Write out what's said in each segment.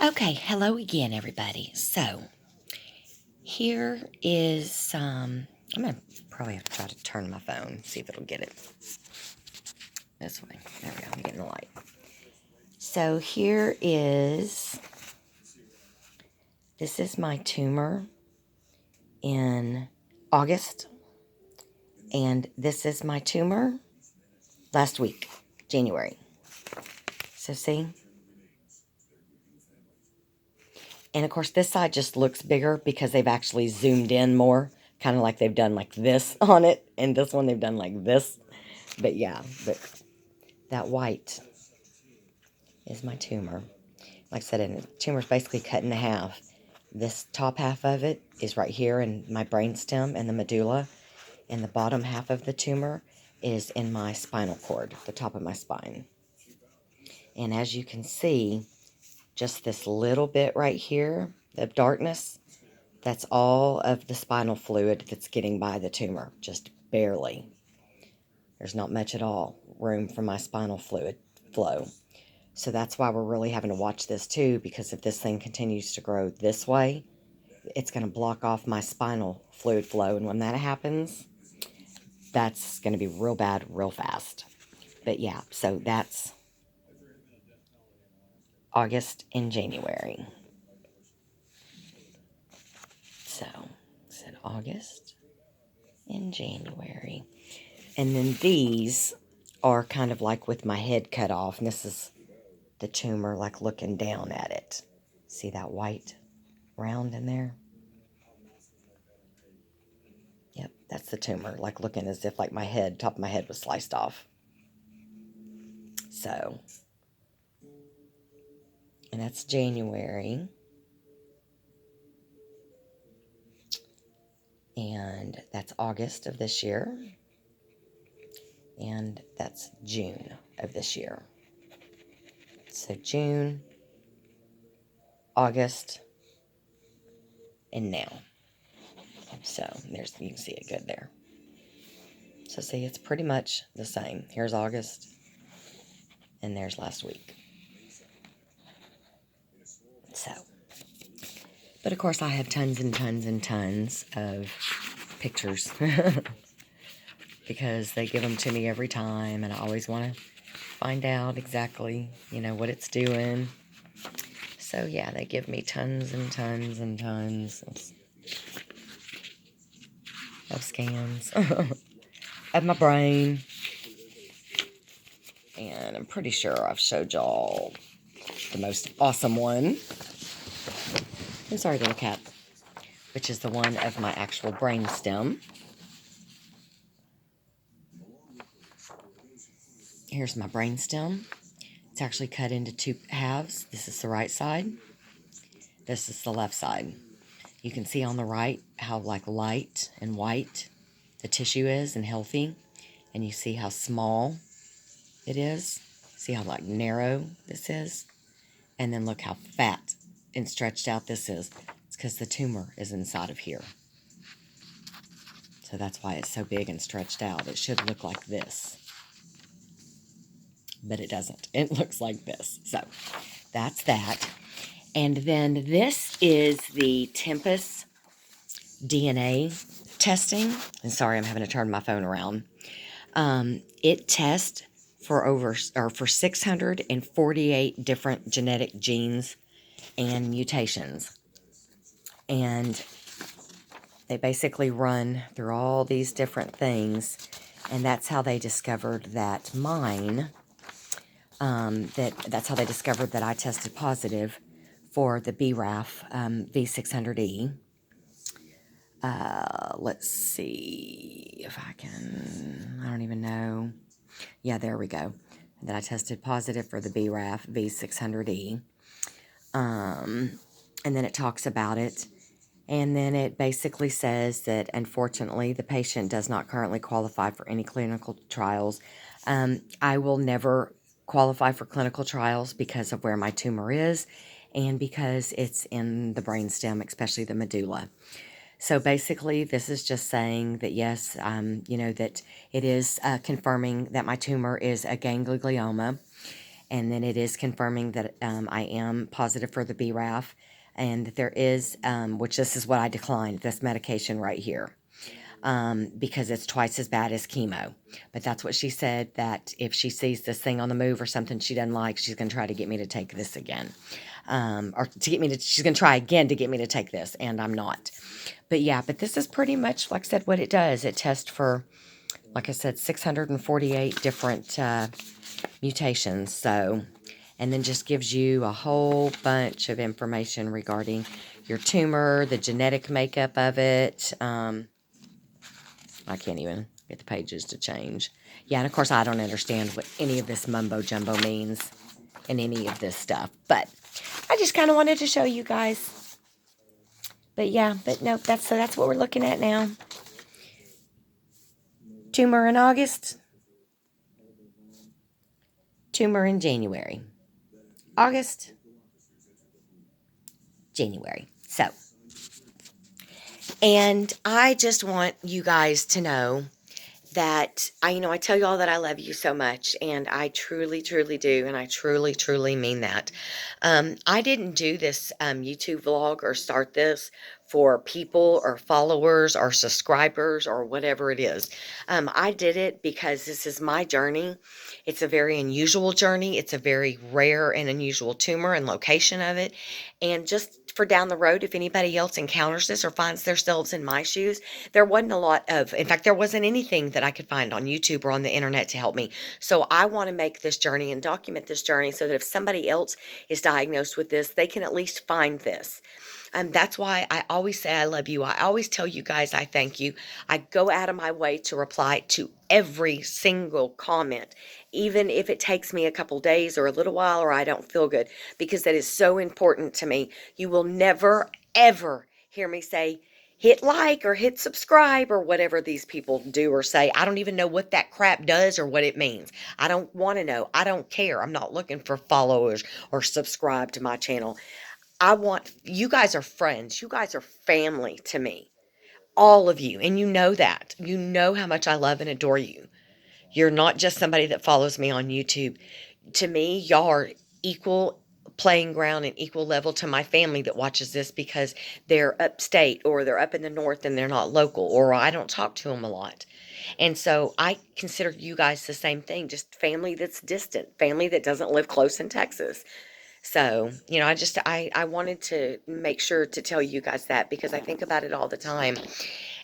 Okay, hello again, everybody. So, here is, I'm going to probably have to try to turn my phone, see if it'll get it this way. There we go, I'm getting the light. So, this is my tumor in August, and this is my tumor last week, January. So, see? And of course, this side just looks bigger because they've actually zoomed in more, kind of like they've done like this on it. And this one, they've done like this. But yeah, but that white is my tumor. Like I said, and the tumor's basically cut in half. This top half of it is right here in my brainstem and the medulla. And the bottom half of the tumor is in my spinal cord, the top of my spine. And as you can see, just this little bit right here of darkness, that's all of the spinal fluid that's getting by the tumor, just barely. There's not much at all room for my spinal fluid flow. So that's why we're really having to watch this too, because if this thing continues to grow this way, it's going to block off my spinal fluid flow. And when that happens, that's going to be real bad, real fast. But yeah, so that's August and January. So, said August and January. And then these are kind of like with my head cut off. And this is the tumor, like looking down at it. See that white round in there? Yep, that's the tumor, like looking as if like my head, top of my head was sliced off. So, and that's January. And that's August of this year. And that's June of this year. So June, August, and now. So there's, you can see it good there. So see, it's pretty much the same. Here's August, and there's last week. So, but of course I have tons and tons and tons of pictures because they give them to me every time, and I always want to find out exactly, what it's doing. So yeah, they give me tons and tons and tons of scans of my brain. And I'm pretty sure I've showed y'all the most awesome one. I'm sorry, little cat. Which is the one of my actual brain stem. Here's my brain stem. It's actually cut into two halves. This is the right side. This is the left side. You can see on the right how like light and white the tissue is and healthy. And you see how small it is. See how like narrow this is. And then look how fat and stretched out this is. It's because the tumor is inside of here. So that's why it's so big and stretched out. It should look like this. But it doesn't. It looks like this. So that's that. And then this is the Tempus DNA testing. And sorry, I'm having to turn my phone around. It tests for for 648 different genetic genes and mutations. And they basically run through all these different things. And that's how they discovered that mine, that's how they discovered that I tested positive for the BRAF V600E. Let's see if I can, I don't even know. Yeah, there we go. That I tested positive for the BRAF V600E. And then it talks about it. And then it basically says that, unfortunately, the patient does not currently qualify for any clinical trials. I will never qualify for clinical trials because of where my tumor is and because it's in the brainstem, especially the medulla. So basically, this is just saying that, yes, that it is confirming that my tumor is a ganglioma. And then it is confirming that I am positive for the BRAF, and that there is, which this is what I declined, this medication right here, because it's twice as bad as chemo. But that's what she said, that if she sees this thing on the move or something she doesn't like, she's going to try to get me to take this again. Or to get me to, she's going to try again to get me to take this, and I'm not. But yeah, but this is pretty much, like I said, what it does. It tests for, like I said, 648 different mutations. So, and then just gives you a whole bunch of information regarding your tumor, the genetic makeup of it. I can't even get the pages to change. Yeah, and of course I don't understand what any of this mumbo jumbo means and any of this stuff. But I just kind of wanted to show you guys. But yeah, but no, that's what we're looking at now. Tumor in August. Tumor in January. August. January. So, and I just want you guys to know that I tell you all that I love you so much, and I truly, truly do, and I truly, truly mean that. I didn't do this YouTube vlog or start this for people or followers or subscribers or whatever it is. I did it because this is my journey. It's a very unusual journey. It's a very rare and unusual tumor and location of it. And just for down the road, if anybody else encounters this or finds themselves in my shoes, there wasn't a lot of, in fact, there wasn't anything that I could find on YouTube or on the internet to help me. So I want to make this journey and document this journey so that if somebody else is diagnosed with this, they can at least find this. That's why I always say I love you. I always tell you guys I thank you. I go out of my way to reply to every single comment, even if it takes me a couple days or a little while or I don't feel good, because that is so important to me. You will never, ever hear me say, hit like or hit subscribe or whatever these people do or say. I don't even know what that crap does or what it means. I don't want to know. I don't care. I'm not looking for followers or subscribe to my channel. You guys are friends. You guys are family to me. All of you. And you know that. You know how much I love and adore you. You're not just somebody that follows me on YouTube. To me, y'all are equal playing ground and equal level to my family that watches this because they're upstate or they're up in the north and they're not local, or I don't talk to them a lot. And so I consider you guys the same thing, just family that's distant, family that doesn't live close in Texas. So, I wanted to make sure to tell you guys that because I think about it all the time.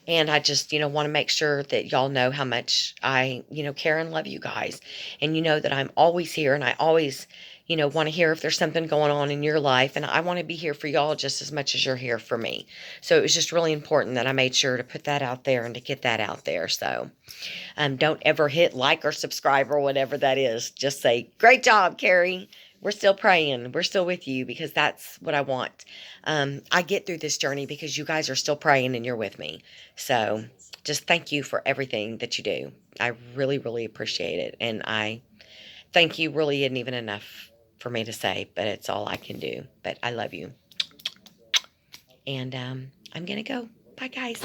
And I just, want to make sure that y'all know how much I, care and love you guys. And you know that I'm always here and I always, want to hear if there's something going on in your life. And I want to be here for y'all just as much as you're here for me. So it was just really important that I made sure to put that out there and to get that out there. So don't ever hit like or subscribe or whatever that is. Just say, great job, Carrie. We're still praying. We're still with you because that's what I want. I get through this journey because you guys are still praying and you're with me. So just thank you for everything that you do. I really, really appreciate it. And I thank you really isn't even enough for me to say, but it's all I can do. But I love you. And I'm going to go. Bye, guys.